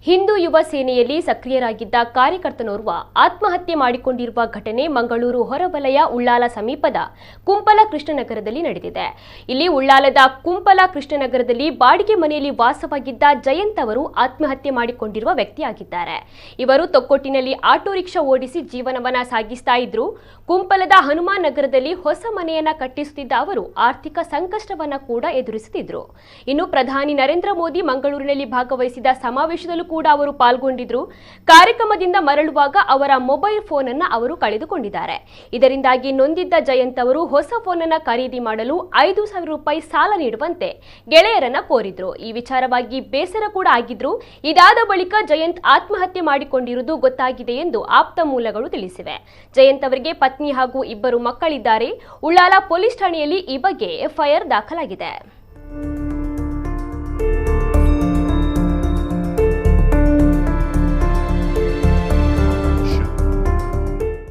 ಹಿಂದೂ ಯುವ ಸೇನೆಯಲ್ಲಿ ಸಕ್ರಿಯರಾಗಿದ್ದ ಕಾರ್ಯಕರ್ತನೋರ್ವ ಆತ್ಮಹತ್ಯೆ ಮಾಡಿಕೊಂಡಿರುವ ಘಟನೆ ಮಂಗಳೂರು ಹೊರವಲಯ ಉಳ್ಳಾಲ ಸಮೀಪದ ಕುಂಪಲ ಕೃಷ್ಣನಗರದಲ್ಲಿ ನಡೆದಿದೆ. ಇಲ್ಲಿ ಉಳ್ಳಾಲದ ಕುಂಪಲ ಕೃಷ್ಣನಗರದಲ್ಲಿ ಬಾಡಿಗೆ ಮನೆಯಲ್ಲಿ ವಾಸವಾಗಿದ್ದ ಜಯಂತ್ ಅವರು ಆತ್ಮಹತ್ಯೆ ಮಾಡಿಕೊಂಡಿರುವ ವ್ಯಕ್ತಿಯಾಗಿದ್ದಾರೆ. ಇವರು ತೊಕ್ಕೊಟ್ಟಿನಲ್ಲಿ ಆಟೋ ರಿಕ್ಷಾ ಓಡಿಸಿ ಜೀವನವನ್ನ ಸಾಗಿಸ್ತಾ ಇದ್ರು. ಕುಂಪಲದ ಹನುಮಾನ್ ನಗರದಲ್ಲಿ ಹೊಸ ಮನೆಯನ್ನ ಕಟ್ಟಿಸುತ್ತಿದ್ದ ಅವರು ಆರ್ಥಿಕ ಸಂಕಷ್ಟವನ್ನ ಕೂಡ ಎದುರಿಸುತ್ತಿದ್ರು. ಇನ್ನು ಪ್ರಧಾನಿ ನರೇಂದ್ರ ಮೋದಿ ಮಂಗಳೂರಿನಲ್ಲಿ ಭಾಗವಹಿಸಿದ ಸಮಾವೇಶದಲ್ಲೂ ಕೂಡ ಅವರು ಪಾಲ್ಗೊಂಡಿದ್ರು. ಕಾರ್ಯಕ್ರಮದಿಂದ ಮರಳುವಾಗ ಅವರ ಮೊಬೈಲ್ ಫೋನ್ ಅನ್ನು ಅವರು ಕಳೆದುಕೊಂಡಿದ್ದಾರೆ. ಇದರಿಂದಾಗಿ ನೊಂದಿದ್ದ ಜಯಂತ್ ಅವರು ಹೊಸ ಫೋನ್ ಅನ್ನು ಖರೀದಿ ಮಾಡಲು 5,000 ರೂಪಾಯಿ ಸಾಲ ನೀಡುವಂತೆ ಗೆಳೆಯರನ್ನ ಕೋರಿದ್ರು. ಈ ವಿಚಾರವಾಗಿ ಬೇಸರ ಕೂಡ ಆಗಿದ್ರು. ಇದಾದ ಬಳಿಕ ಜಯಂತ್ ಆತ್ಮಹತ್ಯೆ ಮಾಡಿಕೊಂಡಿರುವುದು ಗೊತ್ತಾಗಿದೆ ಎಂದು ಆಪ್ತ ಮೂಲಗಳು ತಿಳಿಸಿವೆ. ಜಯಂತ್ ಅವರಿಗೆ ಪತ್ನಿ ಹಾಗೂ 2 ಮಕ್ಕಳಿದ್ದಾರೆ. ಉಳ್ಳಾಲ ಪೊಲೀಸ್ ಠಾಣೆಯಲ್ಲಿ ಈ ಬಗ್ಗೆ ಎಫ್ಐಆರ್ ದಾಖಲಾಗಿದೆ.